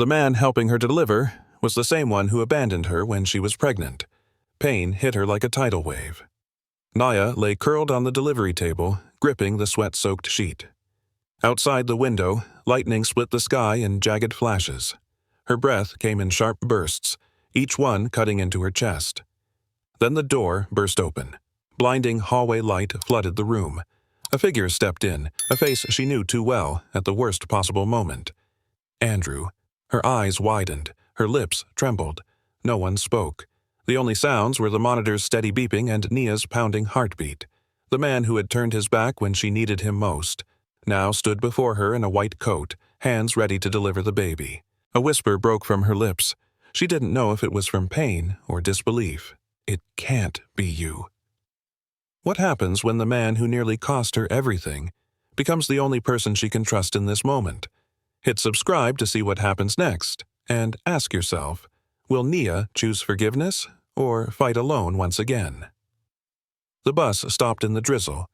The man helping her deliver was the same one who abandoned her when she was pregnant. Pain hit her like a tidal wave. Naya lay curled on the delivery table, gripping the sweat-soaked sheet. Outside the window, lightning split the sky in jagged flashes. Her breath came in sharp bursts, each one cutting into her chest. Then the door burst open. Blinding hallway light flooded the room. A figure stepped in, a face she knew too well at the worst possible moment. Andrew. Her eyes widened, her lips trembled. No one spoke. The only sounds were the monitor's steady beeping and Nia's pounding heartbeat. The man who had turned his back when she needed him most now stood before her in a white coat, hands ready to deliver the baby. A whisper broke from her lips. She didn't know if it was from pain or disbelief. It can't be you. What happens when the man who nearly cost her everything becomes the only person she can trust in this moment? Hit subscribe to see what happens next, and ask yourself, will Nia choose forgiveness or fight alone once again? The bus stopped in the drizzle.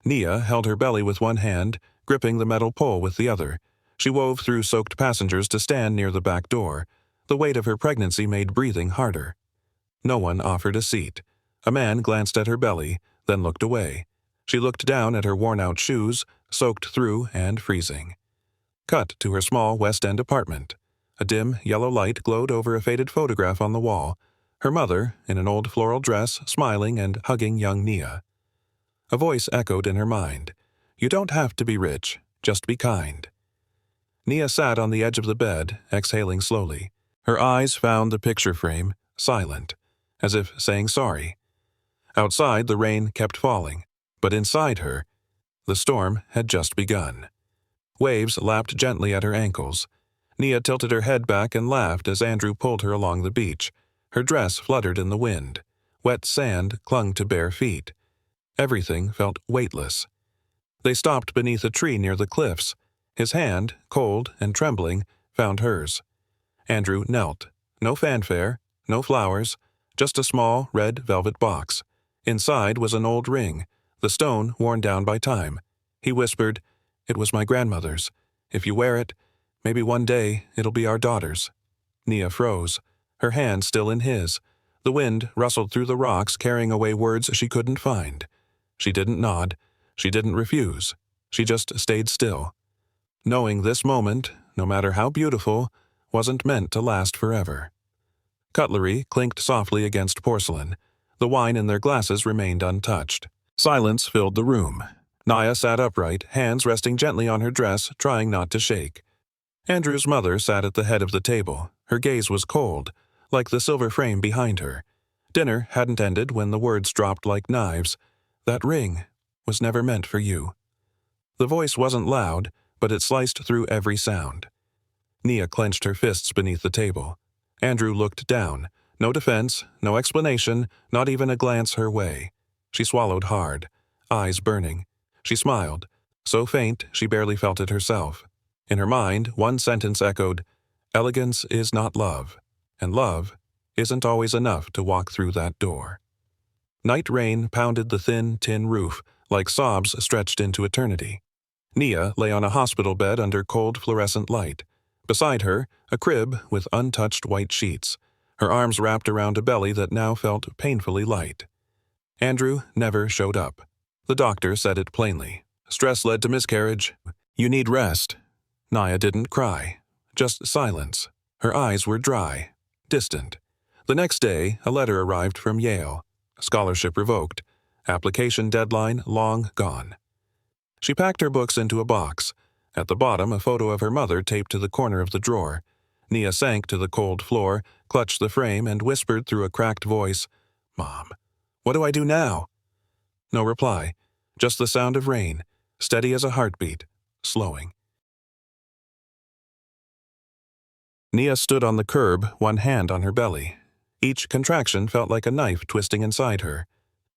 Nia held her belly with one hand, gripping the metal pole with the other. She wove through soaked passengers to stand near the back door. The weight of her pregnancy made breathing harder. No one offered a seat. A man glanced at her belly, then looked away. She looked down at her worn-out shoes, soaked through and freezing. Cut to her small West End apartment. A dim yellow light glowed over a faded photograph on the wall. Her mother, in an old floral dress, smiling and hugging young Nia. A voice echoed in her mind. You don't have to be rich, just be kind. Nia sat on the edge of the bed, exhaling slowly. Her eyes found the picture frame, silent, as if saying sorry. Outside, the rain kept falling, but inside her, the storm had just begun. Waves lapped gently at her ankles. Nia tilted her head back and laughed as Andrew pulled her along the beach. Her dress fluttered in the wind. Wet sand clung to bare feet. Everything felt weightless. They stopped beneath a tree near the cliffs. His hand, cold and trembling, found hers. Andrew knelt. No fanfare, no flowers, just a small red velvet box. Inside was an old ring, the stone worn down by time. He whispered, "It was my grandmother's. If you wear it, maybe one day it'll be our daughter's." Nia froze, her hand still in his. The wind rustled through the rocks, carrying away words she couldn't find. She didn't nod. She didn't refuse. She just stayed still, knowing this moment, no matter how beautiful, wasn't meant to last forever. Cutlery clinked softly against porcelain. The wine in their glasses remained untouched. Silence filled the room. Nia sat upright, hands resting gently on her dress, trying not to shake. Andrew's mother sat at the head of the table. Her gaze was cold, like the silver frame behind her. Dinner hadn't ended when the words dropped like knives. That ring was never meant for you. The voice wasn't loud, but it sliced through every sound. Nia clenched her fists beneath the table. Andrew looked down. No defense, no explanation, not even a glance her way. She swallowed hard, eyes burning. She smiled, so faint she barely felt it herself. In her mind, one sentence echoed, "Elegance is not love, and love isn't always enough to walk through that door." Night rain pounded the thin tin roof, like sobs stretched into eternity. Nia lay on a hospital bed under cold fluorescent light. Beside her, a crib with untouched white sheets, her arms wrapped around a belly that now felt painfully light. Andrew never showed up. The doctor said it plainly. Stress led to miscarriage. You need rest. Nia didn't cry, just silence. Her eyes were dry, distant. The next day, a letter arrived from Yale. Scholarship revoked. Application deadline long gone. She packed her books into a box. At the bottom, a photo of her mother taped to the corner of the drawer. Nia sank to the cold floor, clutched the frame, and whispered through a cracked voice, "Mom, what do I do now?" No reply, just the sound of rain, steady as a heartbeat, slowing. Nia stood on the curb, one hand on her belly. Each contraction felt like a knife twisting inside her.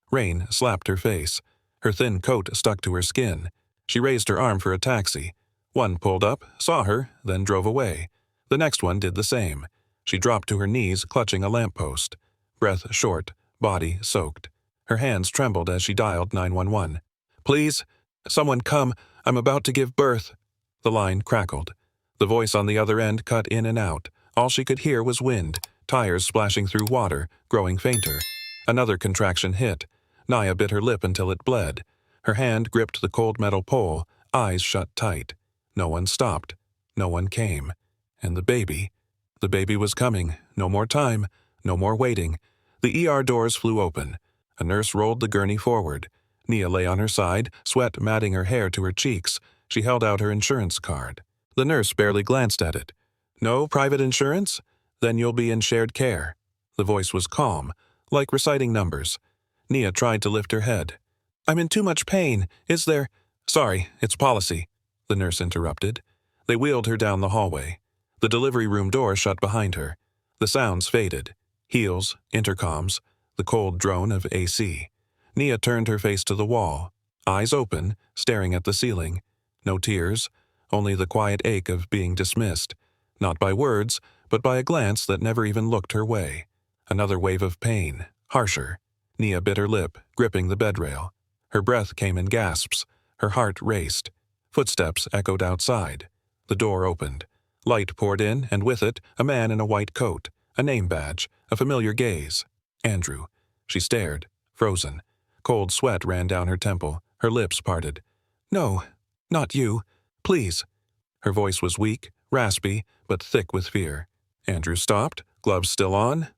Rain slapped her face. Her thin coat stuck to her skin. She raised her arm for a taxi. One pulled up, saw her, then drove away. The next one did the same. She dropped to her knees, clutching a lamppost. Breath short, body soaked. Her hands trembled as she dialed 911. "Please, someone come. I'm about to give birth." The line crackled. The voice on the other end cut in and out. All she could hear was wind, tires splashing through water, growing fainter. Another contraction hit. Naya bit her lip until it bled. Her hand gripped the cold metal pole, eyes shut tight. No one stopped. No one came. And the baby was coming. No more time. No more waiting. The ER doors flew open. A nurse rolled the gurney forward. Nia lay on her side, sweat matting her hair to her cheeks. She held out her insurance card. The nurse barely glanced at it. "No private insurance? Then you'll be in shared care." The voice was calm, like reciting numbers. Nia tried to lift her head. "I'm in too much pain. Is there—" "Sorry, it's policy," the nurse interrupted. They wheeled her down the hallway. The delivery room door shut behind her. The sounds faded. Heels, intercoms, the cold drone of AC. Nia turned her face to the wall, eyes open, staring at the ceiling. No tears, only the quiet ache of being dismissed. Not by words, but by a glance that never even looked her way. Another wave of pain, harsher. Nia bit her lip, gripping the bedrail. Her breath came in gasps. Her heart raced. Footsteps echoed outside. The door opened. Light poured in, and with it, a man in a white coat, a name badge, a familiar gaze. Andrew. She stared, frozen. Cold sweat ran down her temple. Her lips parted. "No, not you. Please." Her voice was weak, raspy, but thick with fear. Andrew stopped, gloves still on,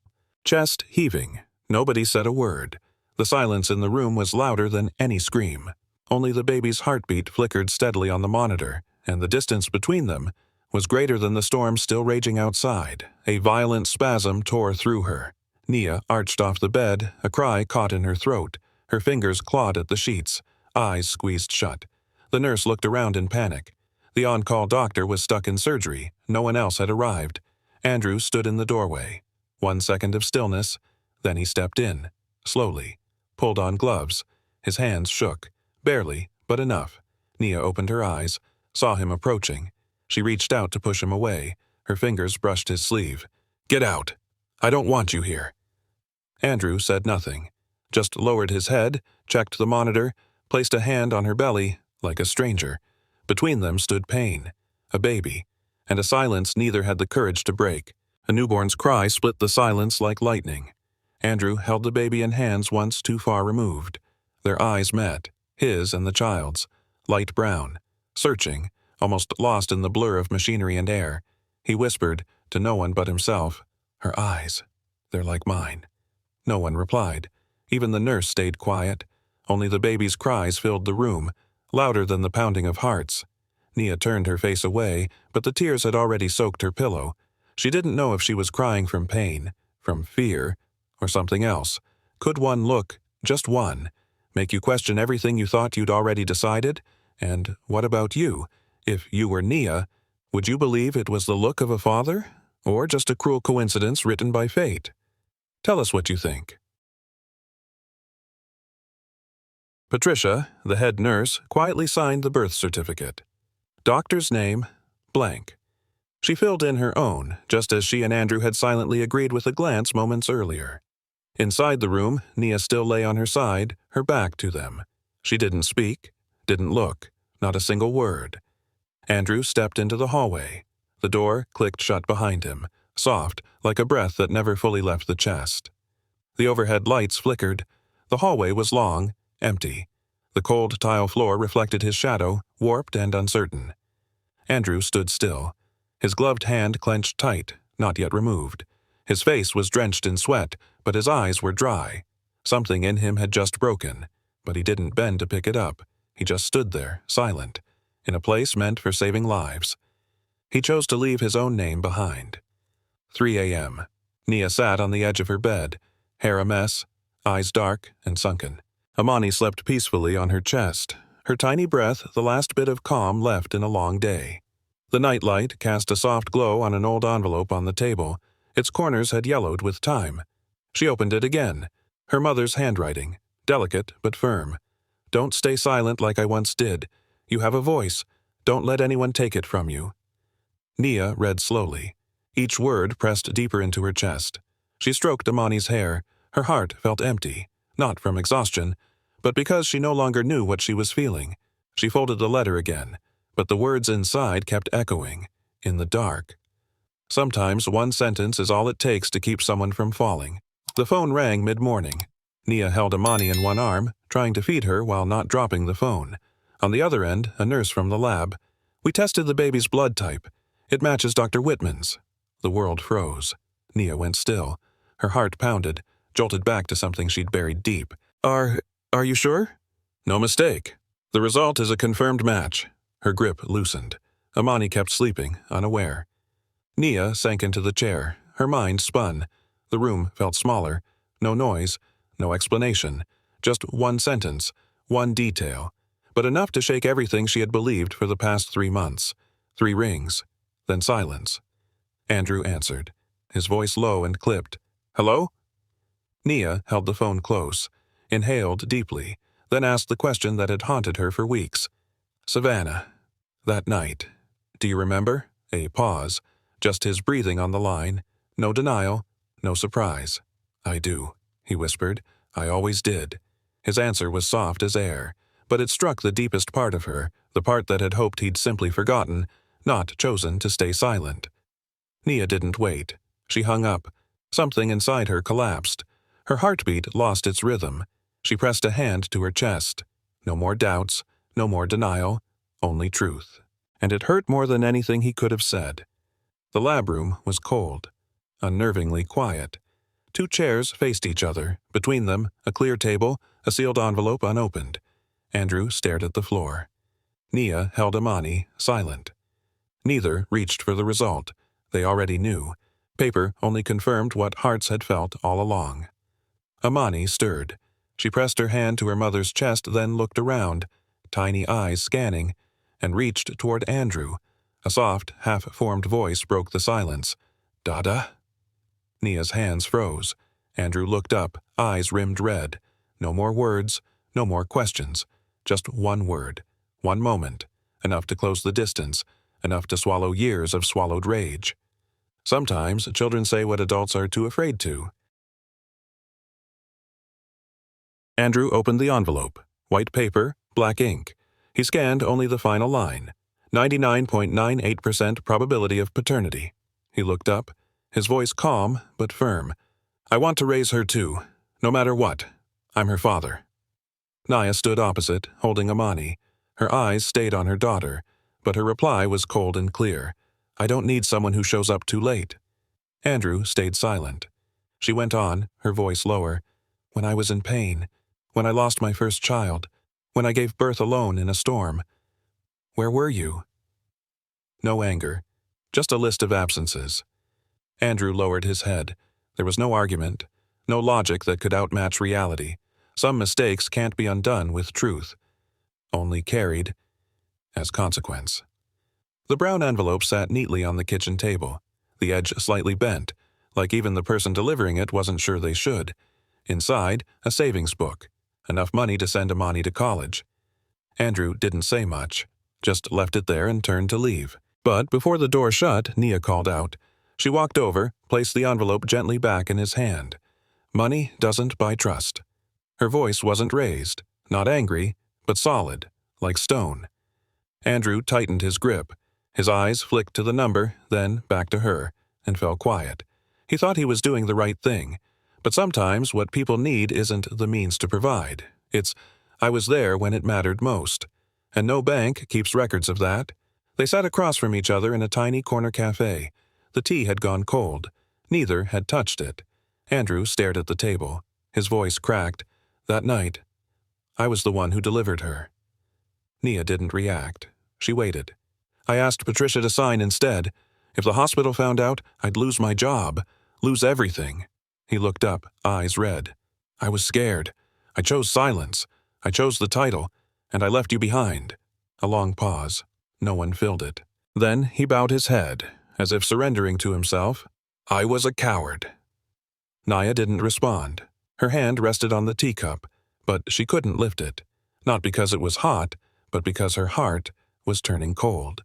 chest heaving. Nobody said a word. The silence in the room was louder than any scream. Only the baby's heartbeat flickered steadily on the monitor, and the distance between them was greater than the storm still raging outside. A violent spasm tore through her. Nia arched off the bed, a cry caught in her throat. Her fingers clawed at the sheets, eyes squeezed shut. The nurse looked around in panic. The on-call doctor was stuck in surgery. No one else had arrived. Andrew stood in the doorway. 1 second of stillness, then he stepped in, slowly, pulled on gloves. His hands shook, barely, but enough. Nia opened her eyes, saw him approaching. She reached out to push him away. Her fingers brushed his sleeve. "Get out! I don't want you here." Andrew said nothing, just lowered his head, checked the monitor, placed a hand on her belly, like a stranger. Between them stood pain, a baby, and a silence neither had the courage to break. A newborn's cry split the silence like lightning. Andrew held the baby in hands once too far removed. Their eyes met, his and the child's, light brown, searching, almost lost in the blur of machinery and air. He whispered, to no one but himself, "Her eyes, they're like mine." No one replied. Even the nurse stayed quiet. Only the baby's cries filled the room, louder than the pounding of hearts. Nia turned her face away, but the tears had already soaked her pillow. She didn't know if she was crying from pain, from fear, or something else. Could one look, just one, make you question everything you thought you'd already decided? And what about you? If you were Nia, would you believe it was the look of a father, or just a cruel coincidence written by fate? Tell us what you think. Patricia, the head nurse, quietly signed the birth certificate. Doctor's name, blank. She filled in her own, just as she and Andrew had silently agreed with a glance moments earlier. Inside the room, Nia still lay on her side, her back to them. She didn't speak, didn't look, not a single word. Andrew stepped into the hallway. The door clicked shut behind him, soft, like a breath that never fully left the chest. The overhead lights flickered. The hallway was long, empty. The cold tile floor reflected his shadow, warped and uncertain. Andrew stood still. His gloved hand clenched tight, not yet removed. His face was drenched in sweat, but his eyes were dry. Something in him had just broken, but he didn't bend to pick it up. He just stood there, silent, in a place meant for saving lives. He chose to leave his own name behind. 3 a.m. Nia sat on the edge of her bed, hair a mess, eyes dark and sunken. Amani slept peacefully on her chest, her tiny breath the last bit of calm left in a long day. The nightlight cast a soft glow on an old envelope on the table. Its corners had yellowed with time. She opened it again. Her mother's handwriting, delicate but firm. "Don't stay silent like I once did. You have a voice. Don't let anyone take it from you." Nia read slowly. Each word pressed deeper into her chest. She stroked Amani's hair. Her heart felt empty, not from exhaustion, but because she no longer knew what she was feeling. She folded the letter again, but the words inside kept echoing. in the dark. Sometimes one sentence is all it takes to keep someone from falling. The phone rang mid-morning. Nia held Amani in one arm, trying to feed her while not dropping the phone. On the other end, a nurse from the lab. "We tested the baby's blood type. It matches Dr. Whitman's." The world froze. Nia went still. Her heart pounded, jolted back to something she'd buried deep. Are you sure?" "No mistake. The result is a confirmed match." Her grip loosened. Amani kept sleeping, unaware. Nia sank into the chair. Her mind spun. The room felt smaller. No noise, no explanation. Just one sentence, one detail. But enough to shake everything she had believed for the past 3 months. 3 rings. Then silence. Andrew answered, his voice low and clipped. "Hello?" Nia held the phone close, inhaled deeply, then asked the question that had haunted her for weeks. "Savannah, that night, do you remember?" A pause, just his breathing on the line. No denial, no surprise. "I do," he whispered. "I always did." His answer was soft as air, but it struck the deepest part of her, the part that had hoped he'd simply forgotten, not chosen to stay silent. Nia didn't wait. She hung up. Something inside her collapsed. Her heartbeat lost its rhythm. She pressed a hand to her chest. No more doubts, no more denial, only truth. And it hurt more than anything he could have said. The lab room was cold, unnervingly quiet. 2 chairs faced each other. Between them, a clear table, a sealed envelope unopened. Andrew stared at the floor. Nia held Amani, silent. Neither reached for the result. They already knew. Paper only confirmed what hearts had felt all along. Amani stirred. She pressed her hand to her mother's chest, then looked around, tiny eyes scanning, and reached toward Andrew. A soft, half-formed voice broke the silence. "Dada?" Nia's hands froze. Andrew looked up, eyes rimmed red. No more words, no more questions. Just one word, one moment, enough to close the distance, enough to swallow years of swallowed rage. Sometimes children say what adults are too afraid to. Andrew opened the envelope. White paper, black ink. He scanned only the final line. 99.98% probability of paternity. He looked up, his voice calm but firm. "I want to raise her too, no matter what. I'm her father." Nia stood opposite, holding Amani. Her eyes stayed on her daughter, but her reply was cold and clear. "I don't need someone who shows up too late." Andrew stayed silent. She went on, her voice lower. "When I was in pain, when I lost my first child, when I gave birth alone in a storm. Where were you?" No anger, just a list of absences. Andrew lowered his head. There was no argument, no logic that could outmatch reality. Some mistakes can't be undone with truth, only carried as consequence. The brown envelope sat neatly on the kitchen table, the edge slightly bent, like even the person delivering it wasn't sure they should. Inside, a savings book, enough money to send Amani to college. Andrew didn't say much, just left it there and turned to leave. But before the door shut, Nia called out. She walked over, placed the envelope gently back in his hand. "Money doesn't buy trust." Her voice wasn't raised, not angry, but solid, like stone. Andrew tightened his grip. His eyes flicked to the number, then back to her, and fell quiet. He thought he was doing the right thing. But sometimes what people need isn't the means to provide. It's, "I was there when it mattered most." And no bank keeps records of that. They sat across from each other in a tiny corner cafe. The tea had gone cold. Neither had touched it. Andrew stared at the table. His voice cracked. "That night, I was the one who delivered her." Nia didn't react. She waited. "I asked Patricia to sign instead. If the hospital found out, I'd lose my job, lose everything." He looked up, eyes red. "I was scared. I chose silence. I chose the title, and I left you behind." A long pause. No one filled it. Then he bowed his head, as if surrendering to himself. "I was a coward." Nia didn't respond. Her hand rested on the teacup, but she couldn't lift it. Not because it was hot, but because her heart was turning cold.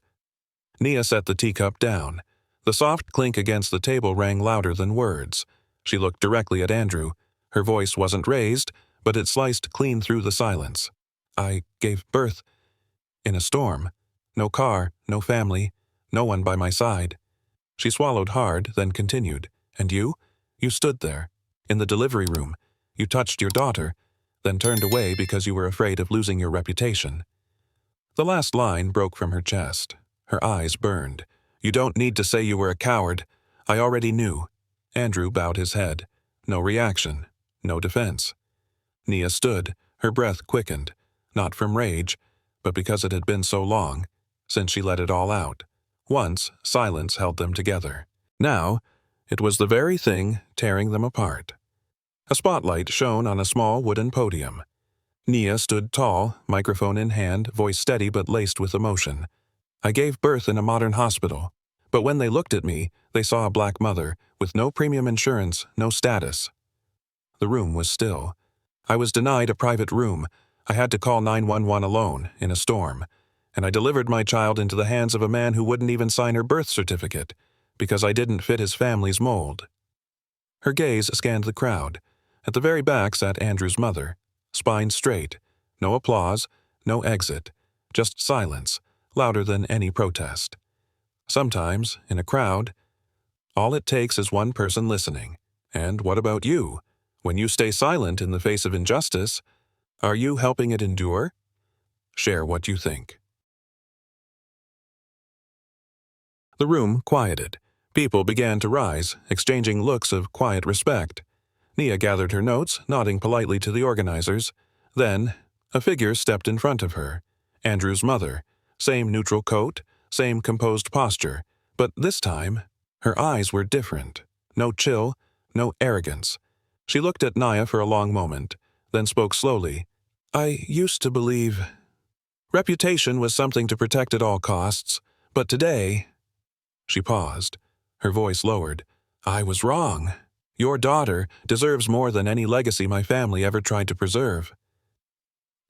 Nia set the teacup down. The soft clink against the table rang louder than words. She looked directly at Andrew. Her voice wasn't raised, but it sliced clean through the silence. "I gave birth in a storm. No car, no family, No one by my side. She swallowed hard, then continued. And you? You stood there, in the delivery room. You touched your daughter, then turned away because you were afraid of losing your reputation. The last line broke from her chest. Her eyes burned. You don't need to say you were a coward. I already knew. Andrew bowed his head. No reaction. No defense. Nia stood, her breath quickened, not from rage, but because it had been so long, since she let it all out. Once, silence held them together. Now, it was the very thing tearing them apart. A spotlight shone on a small wooden podium. Nia stood tall, microphone in hand, voice steady but laced with emotion. I gave birth in a modern hospital, but when they looked at me, they saw a black mother, with no premium insurance, no status. The room was still. I was denied a private room. I had to call 911 alone, in a storm, and I delivered my child into the hands of a man who wouldn't even sign her birth certificate, because I didn't fit his family's mold. Her gaze scanned the crowd. At the very back sat Andrew's mother, spine straight, no applause, no exit, just silence, louder than any protest. Sometimes, in a crowd, all it takes is one person listening. And what about you? When you stay silent in the face of injustice, are you helping it endure? Share what you think. The room quieted. People began to rise, exchanging looks of quiet respect. Nia gathered her notes, nodding politely to the organizers. Then, a figure stepped in front of her. Andrew's mother. Same neutral coat, same composed posture, but this time, her eyes were different. No chill, no arrogance. She looked at Nia for a long moment, then spoke slowly. I used to believe reputation was something to protect at all costs, but today... She paused, her voice lowered. I was wrong. Your daughter deserves more than any legacy my family ever tried to preserve.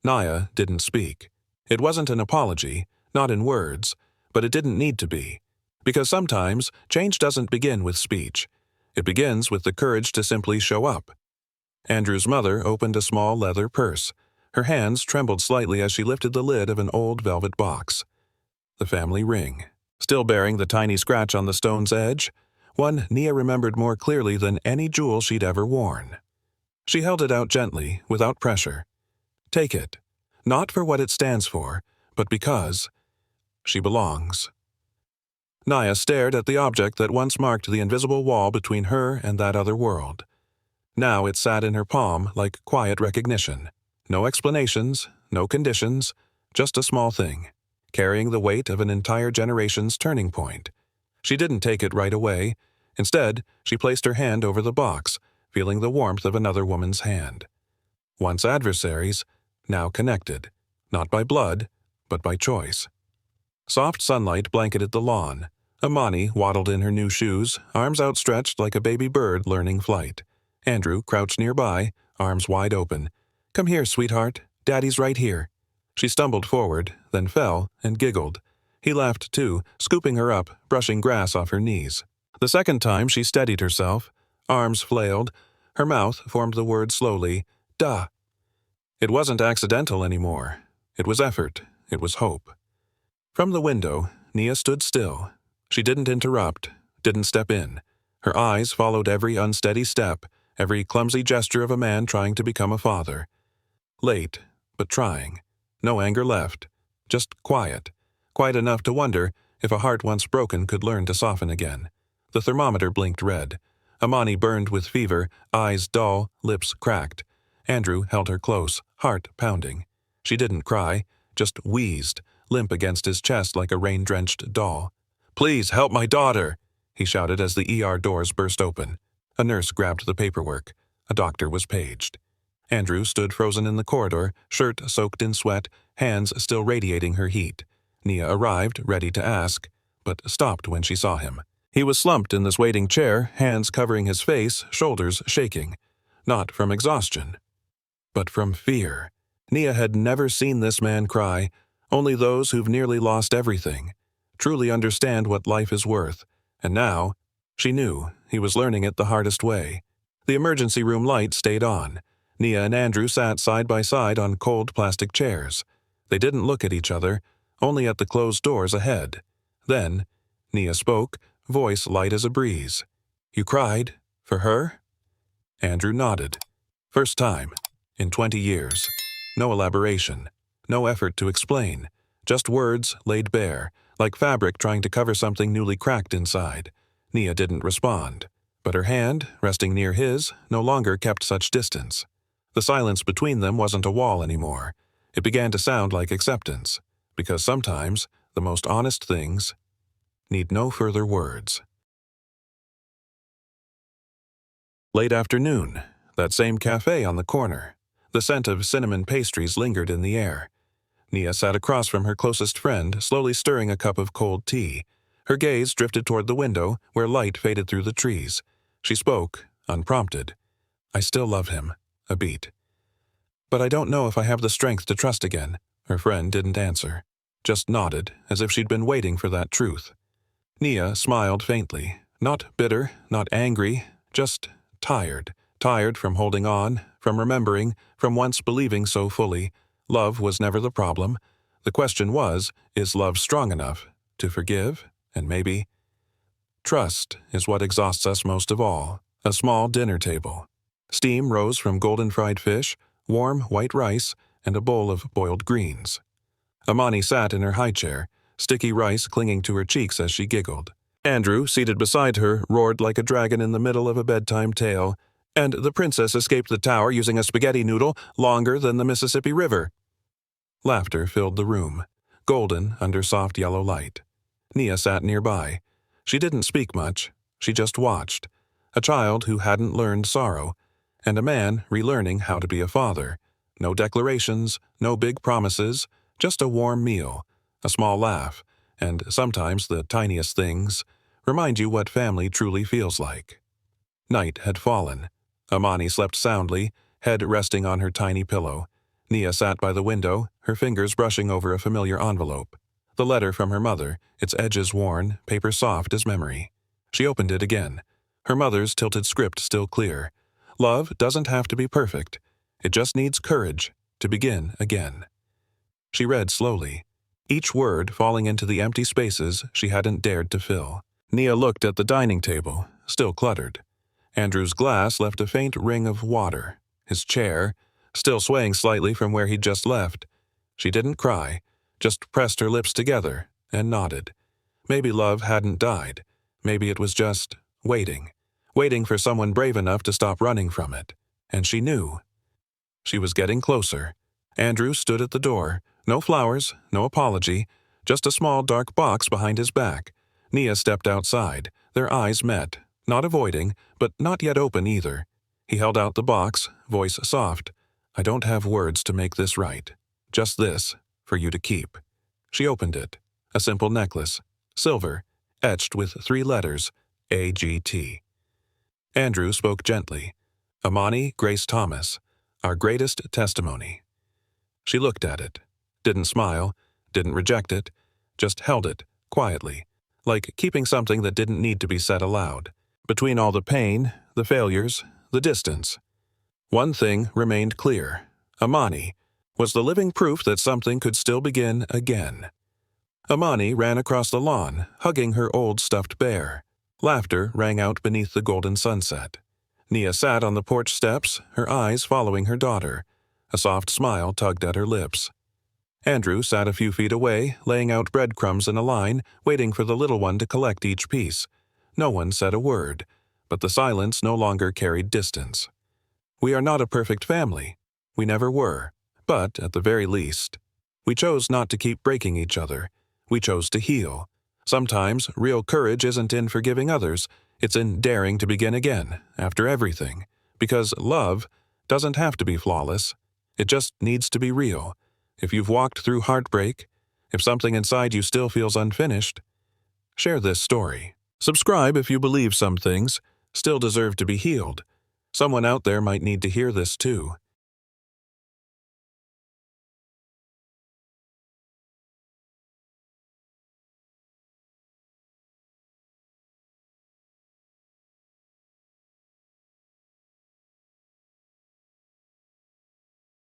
Nia didn't speak. It wasn't an apology, not in words, but it didn't need to be. Because sometimes change doesn't begin with speech. It begins with the courage to simply show up. Andrew's mother opened a small leather purse. Her hands trembled slightly as she lifted the lid of an old velvet box. The family ring, still bearing the tiny scratch on the stone's edge, one Nia remembered more clearly than any jewel she'd ever worn. She held it out gently, without pressure. Take it, not for what it stands for, but because she belongs. Nia stared at the object that once marked the invisible wall between her and that other world. Now it sat in her palm like quiet recognition. No explanations, no conditions, just a small thing, carrying the weight of an entire generation's turning point. She didn't take it right away. Instead, she placed her hand over the box, feeling the warmth of another woman's hand. Once adversaries, now connected, not by blood, but by choice. Soft sunlight blanketed the lawn. Amani waddled in her new shoes, arms outstretched like a baby bird learning flight. Andrew crouched nearby, arms wide open. Come here, sweetheart. Daddy's right here. She stumbled forward, then fell and giggled. He laughed too, scooping her up, brushing grass off her knees. The second time she steadied herself. Arms flailed. Her mouth formed the word slowly, duh. It wasn't accidental anymore. It was effort. It was hope. From the window, Nia stood still. She didn't interrupt, didn't step in. Her eyes followed every unsteady step, every clumsy gesture of a man trying to become a father. Late, but trying. No anger left. Just quiet. Quiet enough to wonder if a heart once broken could learn to soften again. The thermometer blinked red. Amani burned with fever, eyes dull, lips cracked. Andrew held her close, heart pounding. She didn't cry, just wheezed, limp against his chest like a rain-drenched doll. Please help my daughter, he shouted as the ER doors burst open. A nurse grabbed the paperwork. A doctor was paged. Andrew stood frozen in the corridor, shirt soaked in sweat, hands still radiating her heat. Nia arrived, ready to ask, but stopped when she saw him. He was slumped in this waiting chair, hands covering his face, shoulders shaking. Not from exhaustion, but from fear. Nia had never seen this man cry. Only those who've nearly lost everything truly understand what life is worth. And now, she knew he was learning it the hardest way. The emergency room light stayed on. Nia and Andrew sat side by side on cold plastic chairs. They didn't look at each other, only at the closed doors ahead. Then, Nia spoke, voice light as a breeze. "You cried? For her?" Andrew nodded. First time. In 20 years. No elaboration. No effort to explain. Just words laid bare, like fabric trying to cover something newly cracked inside. Nia didn't respond, but her hand, resting near his, no longer kept such distance. The silence between them wasn't a wall anymore. It began to sound like acceptance, because sometimes the most honest things need no further words. Late afternoon, that same cafe on the corner. The scent of cinnamon pastries lingered in the air. Nia sat across from her closest friend, slowly stirring a cup of cold tea. Her gaze drifted toward the window, where light faded through the trees. She spoke, unprompted. "I still love him." A beat. "But I don't know if I have the strength to trust again." Her friend didn't answer, just nodded, as if she'd been waiting for that truth. Nia smiled faintly, not bitter, not angry, just tired. Tired from holding on, from remembering, from once believing so fully. Love was never the problem. The question was, is love strong enough to forgive and maybe... Trust is what exhausts us most of all. A small dinner table. Steam rose from golden fried fish, warm white rice, and a bowl of boiled greens. Amani sat in her high chair, sticky rice clinging to her cheeks as she giggled. Andrew, seated beside her, roared like a dragon in the middle of a bedtime tale, and the princess escaped the tower using a spaghetti noodle longer than the Mississippi River. Laughter filled the room, golden under soft yellow light. Nia sat nearby. She didn't speak much. She just watched. A child who hadn't learned sorrow, and a man relearning how to be a father. No declarations, no big promises, just a warm meal, a small laugh, and sometimes the tiniest things remind you what family truly feels like. Night had fallen. Amani slept soundly, head resting on her tiny pillow. Nia sat by the window, her fingers brushing over a familiar envelope. The letter from her mother, its edges worn, paper soft as memory. She opened it again. Her mother's tilted script still clear. Love doesn't have to be perfect. It just needs courage to begin again. She read slowly, each word falling into the empty spaces she hadn't dared to fill. Nia looked at the dining table, still cluttered. Andrew's glass left a faint ring of water. His chair, still swaying slightly from where he'd just left. She didn't cry, just pressed her lips together and nodded. Maybe love hadn't died. Maybe it was just waiting. Waiting for someone brave enough to stop running from it. And she knew. She was getting closer. Andrew stood at the door. No flowers, no apology, just a small dark box behind his back. Nia stepped outside. Their eyes met, not avoiding, but not yet open either. He held out the box, voice soft. "I don't have words to make this right. Just this, for you to keep." She opened it. A simple necklace, silver, etched with 3 letters, AGT. Andrew spoke gently. "Amani Grace Thomas, our greatest testimony." She looked at it. Didn't smile, didn't reject it, just held it, quietly, like keeping something that didn't need to be said aloud. Between all the pain, the failures, the distance, one thing remained clear. Amani was the living proof that something could still begin again. Amani ran across the lawn, hugging her old stuffed bear. Laughter rang out beneath the golden sunset. Nia sat on the porch steps, her eyes following her daughter. A soft smile tugged at her lips. Andrew sat a few feet away, laying out breadcrumbs in a line, waiting for the little one to collect each piece. No one said a word, but the silence no longer carried distance. We are not a perfect family. We never were. But, at the very least, we chose not to keep breaking each other. We chose to heal. Sometimes real courage isn't in forgiving others, it's in daring to begin again, after everything. Because love doesn't have to be flawless. It just needs to be real. If you've walked through heartbreak, if something inside you still feels unfinished, share this story. Subscribe if you believe some things still deserve to be healed. Someone out there might need to hear this too.